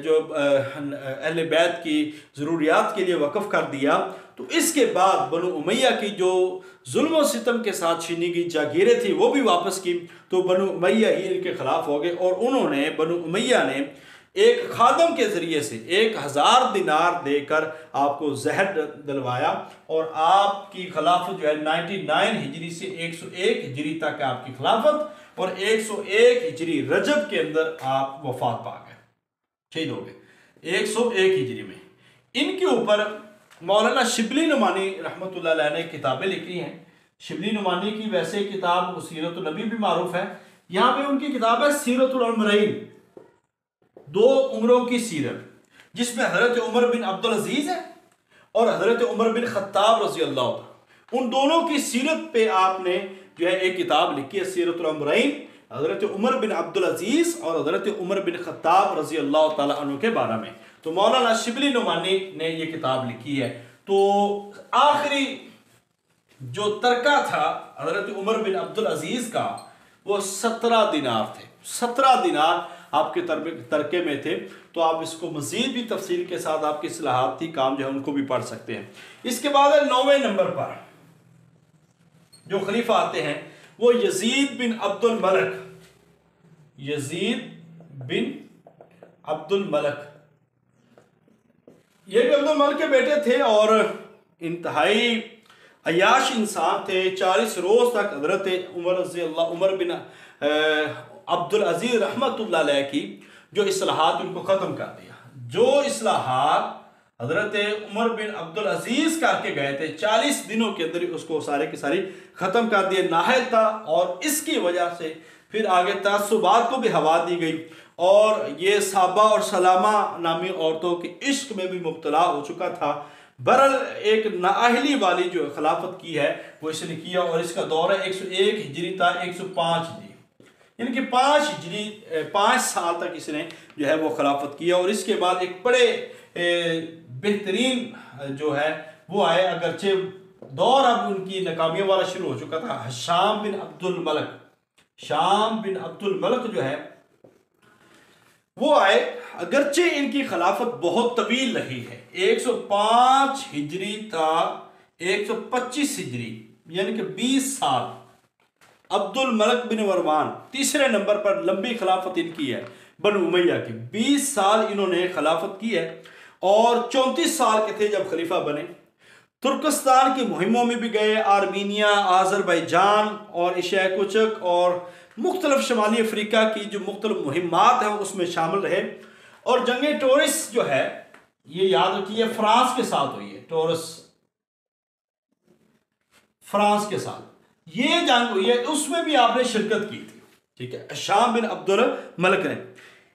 A: जो अहले बैत की ज़रूरियात के लिए वक़फ़ कर दिया। तो इसके बाद बनु उमैया की जो जुल्म और सितम के साथ छीनी गई जागीरें थी वो भी वापस की। तो बनु उमैया ही इनके ख़िलाफ़ हो गए और उन्होंने, बनु उमैया ने एक खादम के ज़रिए से 1000 दिनार देकर आपको जहर दिलवाया। और आपकी खिलाफत जो है 99 हिजरी से 101 हिजरी तक आपकी खिलाफत, और 101 हिजरी रजब के अंदर आप वफात पा गए, शहीद हो गए 101 हिजरी में। इनके ऊपर मौलाना शिबली नुमानी रहमतुल्लाह अलैह ने किताबें लिखी हैं। शिबली नुमानी की वैसे किताब सीरतुन नबी भी मारूफ है, यहाँ पे उनकी किताब है सीरतुल उमरैन, 2 उमरों की सीरत, जिसमें हज़रत उमर बिन अब्दुल अजीज़ है और हज़रत उमर बिन खत्ताब रज़ी अल्लाह, उन दोनों की सीरत पे आपने जो है एक किताब लिखी है सीरतुल उमरैन, हज़रत उमर बिन अब्दुल अजीज़ और हज़रत उमर बिन खत्ताब रज़ी अल्लाह तआला अन्हु के बारे में। तो मौलाना शिबली नुमानी ने ये किताब लिखी है। तो आखिरी जो तरका था हज़रत उमर बिन अब्दुल अजीज़ का वो 17 दिनार थे, 17 दिनार आपके तरके में थे। तो आप इसको मज़ीद भी तफसील के साथ आपकी इस्लाहाती काम जो है उनको भी पढ़ सकते हैं। इसके बाद 9वें नंबर पर जो खलीफा आते हैं वो यजीद बिन अब्दुल मलिक, यजीद बिन अब्दुल मलिक, ये भी अब्दुल मलिक के बेटे थे और इंतहाई अयाश इंसान थे। 40 रोज़ तक हज़रत उमर बिन अब्दुल अजीज़ रहमतुल्लाह अलैह की जो इस्लाहात उनको ख़त्म कर दिया। जो इस्लाहात हजरत उमर बिन अब्दुल अजीज करके गए थे, 40 दिनों के अंदर उसको सारे की सारी खत्म कर दिए, नाहल था। और इसकी वजह से फिर आगे तअस्सुबात को भी हवा दी गई और ये साबा और सलामा नामी औरतों के इश्क में भी मुब्तला हो चुका था। बरल एक नाअहली वाली जो खिलाफत की है वो इसने किया और इसका दौर है 101 हिजरी था 105 हिजरी, यानी कि 5 हिजरी 5 साल तक इसने जो है वो खिलाफत किया। और इसके बाद एक बड़े बेहतरीन जो है वो आए, अगरचे दौर अब उनकी नाकामियों वाला शुरू हो चुका था। शाम बिन अब्दुल मलक, शाम बिन अब्दुल मलक जो है वो आए, अगरचे इनकी खिलाफत बहुत तवील रही है, 105 हिजरी था 125 हिजरी, यानी कि 20 साल। अब्दुल मलक बिन मरवान तीसरे नंबर पर लंबी खिलाफत इनकी है बनु उमैया की, 20 साल इन्होंने खिलाफत की है और 34 साल के थे जब खलीफा बने। तुर्कस्तान की मुहिमों में भी गए, आर्मीनिया, आज़रबाईजान और एशिया कुचक और मुख्तलिफ शमाली अफ्रीका की जो मुख्तलिफ मुहिमात हैं उसमें शामिल रहे। और जंग टोरस जो है ये याद रखिए फ्रांस के साथ हुई है, टोरस फ्रांस के साथ ये जंग हुई है, उसमें भी आपने शिरकत की थी, ठीक है। शाम बिन अब्दुल मलक ने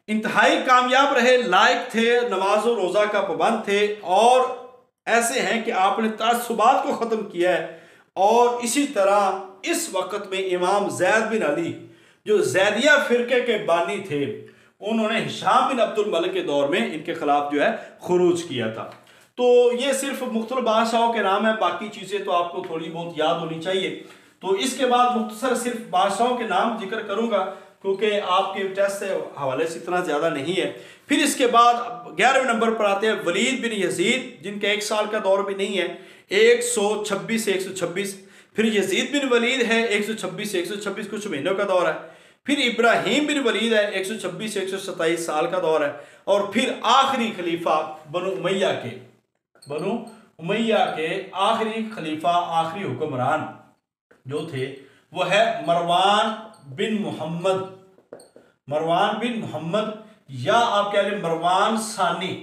A: इंतहाई कामयाब रहे, लायक थे, नमाज और रोजा का पाबंद थे और ऐसे हैं कि आपने तअस्सुबात को ख़त्म किया है। और इसी तरह इस वक्त में इमाम जैद बिन अली जो जैदिया फिरके के बानी थे, उन्होंने हिशाम बिन अब्दुल मलिक के दौर में इनके खिलाफ जो है खुरूज किया था। तो ये सिर्फ मुख्तलिफ बादशाहों के नाम है, बाकी चीज़ें तो आपको थोड़ी बहुत याद होनी चाहिए। तो इसके बाद मुख्तसर सिर्फ बादशाहों के नाम जिक्र करूँगा क्योंकि आपके टेस्ट से हवाले से इतना ज़्यादा नहीं है। फिर इसके बाद 11वें नंबर पर आते हैं वलीद बिन यजीद, जिनका 1 साल का दौर भी नहीं है, 126 से 126। फिर यजीद बिन वलीद है 126 से 126, कुछ महीनों का दौर है। फिर इब्राहिम बिन वलीद है 126 से 127 साल का दौर है। और फिर आखिरी खलीफा बनु उमैया के आखिरी खलीफा, आखिरी हुक्मरान जो थे वो है मरवान बिन मोहम्मद या आप कह लें मरवान सानी,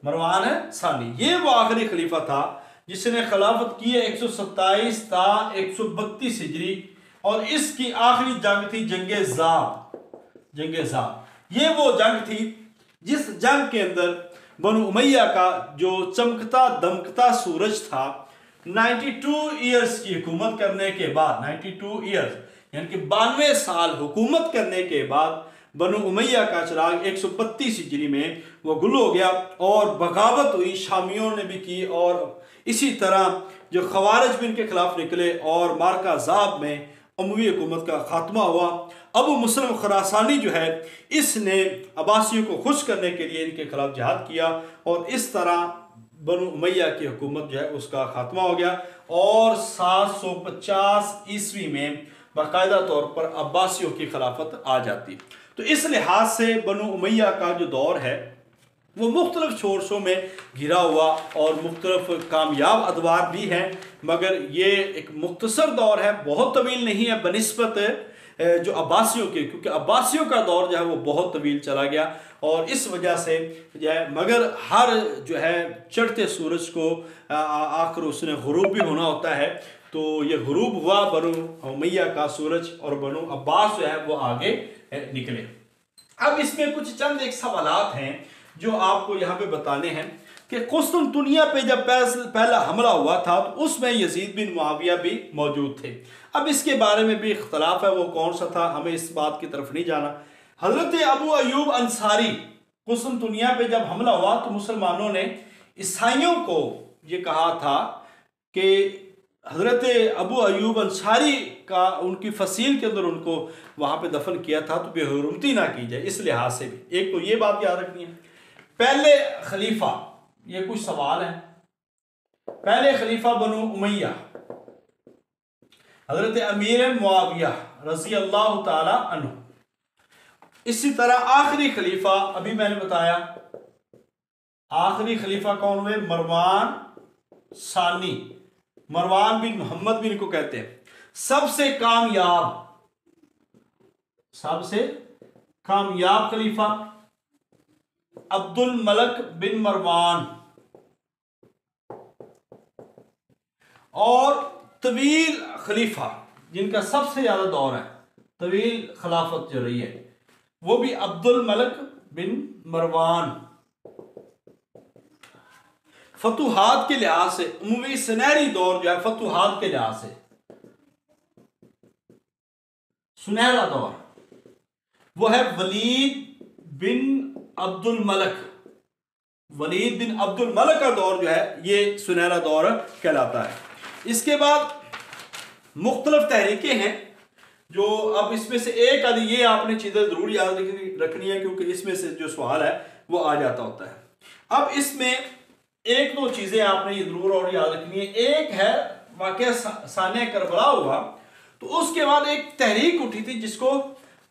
A: मरवान है सानी। ये वो आखिरी खलीफा था जिसने खिलाफत की है 127 था 132 हिजरी और इसकी आखिरी जंग थी जंगे ज़ाब। ये वो जंग थी जिस जंग के अंदर बनु उमैया का जो चमकता दमकता सूरज था 92 ईयर्स की हुकूमत करने के बाद, 92 ईयर्स यानी कि 92 साल हुकूमत करने के बाद बनु उमैया का चिराग 132 हिजरी में वो गुल हो गया और बगावत हुई, शामियों ने भी की। और इसी तरह जो खवारिज भी इनके खिलाफ निकले और मार्का ज़ाब में उमवी हुकूमत का खात्मा हुआ। अबू मुस्लिम खुरासानी जो है इसने अब्बासियों को खुश करने के लिए इनके खिलाफ जिहाद किया और इस तरह बनु उमैया की हुकूमत जो है उसका खात्मा हो गया। और 750 ईस्वी में बाकायदा तौर पर अब्बासियों की खिलाफत आ जाती। तो इस लिहाज से बनु उमैया का जो दौर है वो मुख्तलिफ शोरशों में घिरा हुआ और मुख्तलिफ कामयाब अदवार भी हैं, मगर ये एक मुख्तसर दौर है, बहुत तवील नहीं है बनिस्बत जो अब्बासियों के, क्योंकि अब्बासियों का दौर जो है वो बहुत तवील चला गया और इस वजह से जो है, मगर हर जो है चढ़ते सूरज को आखिर उसने गुरूब भी होना होता है। तो ये गुरूब हुआ बनु उमैया का सूरज और बनु अब्बास जो है वो आगे निकले। अब इसमें कुछ चंद एक सवालात हैं जो आपको यहाँ पे बताने हैं कि कुस्तुनतुनिया पे जब पहला हमला हुआ था तो उसमें यजीद बिन मुआविया भी मौजूद थे। अब इसके बारे में भी इख्तलाफ है वो कौन सा था, हमें इस बात की तरफ नहीं जाना। हजरत अबू अयूब अंसारी, कुस्तुनतुनिया पे जब हमला हुआ तो मुसलमानों ने ईसाइयों को ये कहा था कि हजरत अबू अयूब अंसारी का उनकी फसील के अंदर उनको वहाँ पे दफन किया था तो बेहुरमती ना की जाए। इस लिहाज से भी एक तो ये बात याद रखनी है। पहले खलीफा, ये कुछ सवाल हैं। पहले खलीफा बनु उमैया हजरत अमीर मुआविया रजी अल्लाह ताला अन्हु। इसी तरह आखिरी खलीफा अभी मैंने बताया, आखिरी खलीफा कौन हुए? मरवान सानी, मरवान बिन मोहम्मद बिन को कहते हैं। सबसे कामयाब खलीफा अब्दुल मलक बिन मरवान और तवील खलीफा जिनका सबसे ज्यादा दौर है, तवील खिलाफत जो रही है, वो भी अब्दुल मलक बिन मरवान। फतुहात के लिहाज से उमवी सुनहरी दौर जो है, फतुहात के लिहाज से सुनहरा दौर, वो है वलीद बिन अब्दुल मलक। वलीद बिन अब्दुल मलक का दौर जो है ये सुनहरा दौर कहलाता है। इसके बाद मुख्तलिफ तहरीकें हैं जो, अब इसमें से एक आदि ये आपने चीजें जरूर याद रखनी है क्योंकि इसमें से जो सवाल है वो आ जाता होता है। अब इसमें एक दो चीजें आपने ये जरूर और याद रखनी है। एक है वाकया साने करबला हुआ, तो उसके बाद एक तहरीक उठी थी जिसको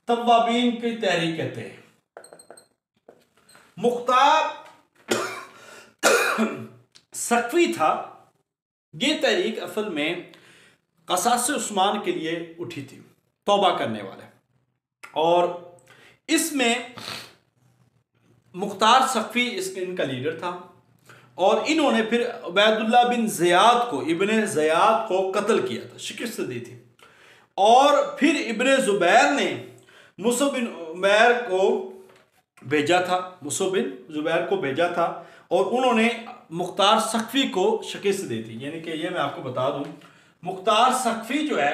A: तवाबीन की तहरीक कहते हैं। मुख्तार सकफी था, ये तहरीक असल में कसास उस्मान के लिए उठी थी, तौबा करने वाले, और इसमें मुख्तार सकफी इनका लीडर था और इन्होंने फिर उबैदुल्लाह बिन ज़ियाद को, इब्ने ज़ियाद को कत्ल किया था, शिकस्त दी थी। और फिर इब्ने ज़ुबैर ने मुसअब बिन उमैर को भेजा था, मुसअब बिन ज़ुबैर को भेजा था और उन्होंने मुख्तार सकफी को शिकस्त दी थी। यानी कि ये मैं आपको बता दूं, मुख्तार सकफी जो है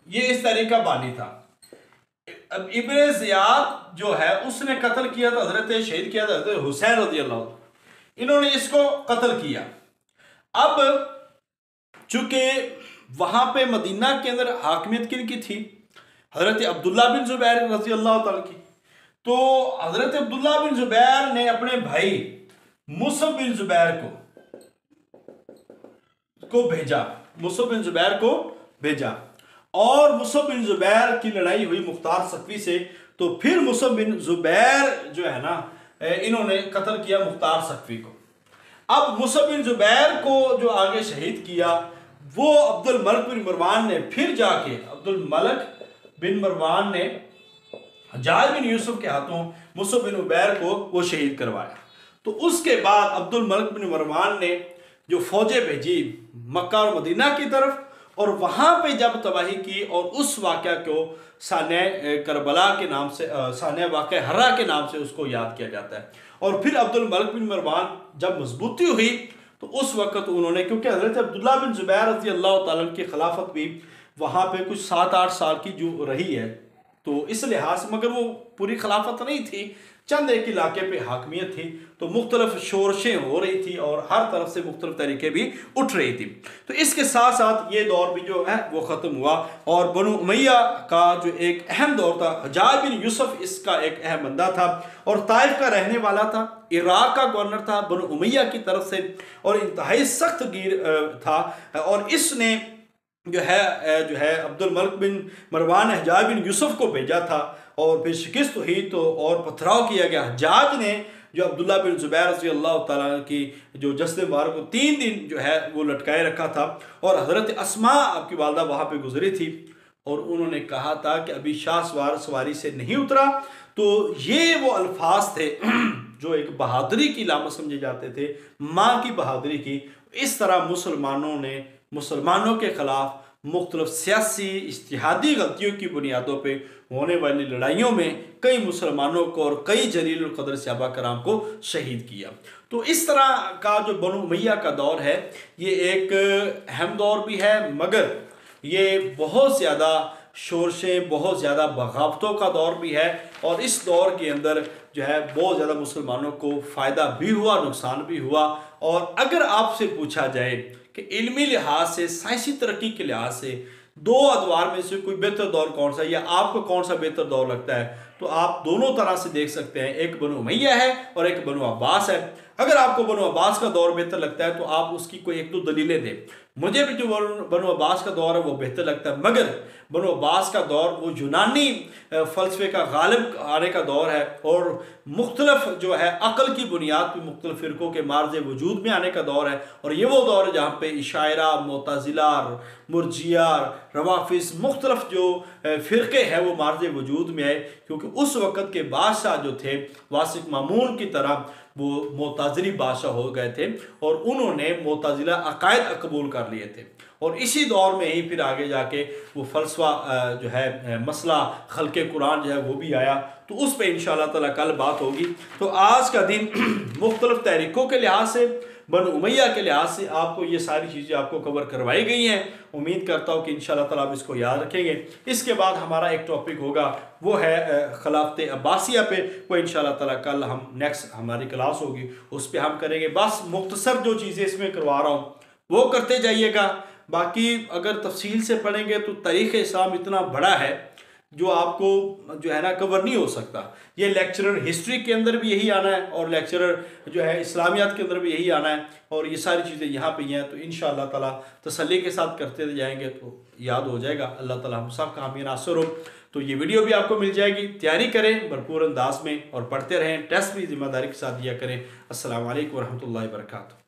A: ये इस तरह का बानी था। अब इब्ने ज़ियाद जो है उसने कत्ल किया था, हजरत शहीद किया था हजरत हुसैन रज़ी अल्लाह, इन्होंने इसको कत्ल किया। अब चूंकि वहां पे मदीना के अंदर हाकमियत किनकी थी, हजरत अब्दुल्ला बिन ज़ुबैर रज़ी अल्लाह तआला की, तो हजरत अब्दुल्ला बिन ज़ुबैर ने अपने भाई मुसअब बिन ज़ुबैर को भेजा, मुसअब बिन ज़ुबैर को भेजा और मुसअब बिन ज़ुबैर की लड़ाई हुई मुख्तार सकफी से। तो फिर मुसअब बिन ज़ुबैर जो है ना, इन्होंने कत्ल किया मुख्तार सकफी को। अब मुसअब बिन ज़ुबैर को जो आगे शहीद किया वो अब्दुल मलक बिन मरवान ने, फिर जाके अब्दुल मलक बिन मरवान ने हज्जाज बिन यूसुफ के हाथों मुसअब बिन ज़ुबैर को वो शहीद करवाया। तो उसके बाद अब्दुल मलक बिन मरवान ने जो फौजें भेजी मक्का और मदीना की तरफ, और वहां पे जब तबाही की और उस वाक़या को साने करबला के नाम से, साने वाक़या हर्रा के नाम से उसको याद किया जाता है। और फिर अब्दुल मलक बिन मरवान जब मजबूती हुई तो उस वक़्त उन्होंने, क्योंकि हज़रत अब्दुल्ला बिन ज़ुबैर रज़ी अल्लाह तआला की खिलाफत भी वहाँ पे कुछ 7-8 साल की जो रही है, तो इस लिहाज से, मगर वो पूरी खिलाफत नहीं थी, चंद एक इलाके पे हाकमियत थी, तो मुख्तलिफ शोरशें हो रही थी और हर तरफ से मुख्तलिफ तरीके भी उठ रही थी। तो इसके साथ साथ ये दौर भी जो है वो ख़त्म हुआ और बनु उमैया का जो एक अहम दौर था, हज्जाज बिन यूसुफ इसका एक अहम बंदा था और ताइफ का रहने वाला था, इराक का गवर्नर था बनु उमैया की तरफ से, और इंतहाई सख्त गिर था। और इसने जो है अब्दुल मलक बिन मरवान ने हज्जाज बिन यूसुफ को भेजा था और फिर शिकस्त हुई तो और पथराव किया गया। हज्जाज ने जो अब्दुल्ला बिन ज़ुबैर रज़ी अल्लाह तआला की जो जस्द मुबारक को 3 दिन जो है वो लटकाए रखा था, और हज़रत अस्मा आपकी वालदा वहाँ पे गुजरी थी और उन्होंने कहा था कि अभी शाह सवारी से नहीं उतरा। तो ये वो अल्फाज थे जो एक बहादुरी की लामत समझे जाते थे, माँ की बहादुरी की। इस तरह मुसलमानों ने मुसलमानों के ख़िलाफ़ मुख्तलिफ सियासी इज्तिहादी गलतियों की बुनियादों पे होने वाली लड़ाइयों में कई मुसलमानों को और कई जलील क़द्र सहाबा कराम को शहीद किया। तो इस तरह का जो बनु उमैया का दौर है ये एक अहम दौर भी है, मगर ये बहुत ज़्यादा शोरशें, बहुत ज़्यादा बगावतों का दौर भी है, और इस दौर के अंदर जो है बहुत ज़्यादा मुसलमानों को फ़ायदा भी हुआ, नुकसान भी हुआ। और अगर आपसे पूछा जाए कि इल्मी लिहाज से, साइंसी तरक्की के लिहाज से 2 अदवार में से कोई बेहतर दौर कौन सा, या आपको कौन सा बेहतर दौर लगता है, तो आप दोनों तरह से देख सकते हैं। एक बनु उमैया है और एक बनु अब्बास है। अगर आपको बनु अब्बास का दौर बेहतर लगता है तो आप उसकी कोई 1-2 दलीलें दें। मुझे भी जो बनु अब्बास का दौर है वो बेहतर लगता है, मगर बनो अब्बास का दौर वो यूनानी फ़लसफ़े का गालिब आने का दौर है और मुख्तलिफ जो है अक़ल की बुनियाद पर मुख्तलिफ फ़िरक़ों के मार्ज़ वजूद में आने का दौर है। और ये वो दौर है जहाँ पे इशायरा, मुतज़िला, मुर्जिया, रवाफ़िज़ मुख्तलिफ जो फ़िरक़े हैं वो मार्ज़ वजूद में आए, क्योंकि उस वक़्त के बादशाह जो थे वासिक मामून की तरह वो मुतज़िली बादशाह हो गए थे और उन्होंने मुतज़िला अक़ायद कबूल कर लिए थे। और इसी दौर में ही फिर आगे जाके वो फ़लसफ़ा जो है मसला खल्क़े कुरान जो है वो भी आया, तो उस पर इंशाअल्लाह ताला कल बात होगी। तो आज का दिन मुख्तलिफ तहरीकों के लिहाज से, बनु उमैया के लिहाज से आपको ये सारी चीज़ें आपको कवर करवाई गई हैं। उम्मीद करता हूँ कि इंशाअल्लाह ताला आप इसको याद रखेंगे। इसके बाद हमारा एक टॉपिक होगा वो है खिलाफत अब्बासिया पे, वो इंशाअल्लाह ताला कल हम नेक्स्ट हमारी क्लास होगी उस पर हम करेंगे। बस मुख्तसर जो चीज़ें इसमें करवा रहा हूँ वो करते जाइएगा, बाकी अगर तफसील से पढ़ेंगे तो तारीख़ इस्लाम इतना बड़ा है जो आपको जो है ना कवर नहीं हो सकता। ये लेक्चरर हिस्ट्री के अंदर भी यही आना है और लेक्चरर जो है इस्लामियात के अंदर भी यही आना है, और ये सारी चीज़ें यहाँ पे हैं। तो इंशाअल्लाह ताला तसल्ली के साथ करते जाएंगे तो याद हो जाएगा। अल्लाह ताला हम सब का हामी नासर हो। तो ये वीडियो भी आपको मिल जाएगी, तैयारी करें भरपूर अंदाज में और पढ़ते रहें, टेस्ट भी ज़िम्मेदारी के साथ दिया करें। अस्सलाम वालेकुम रहमतुल्लाहि व बरकातहू।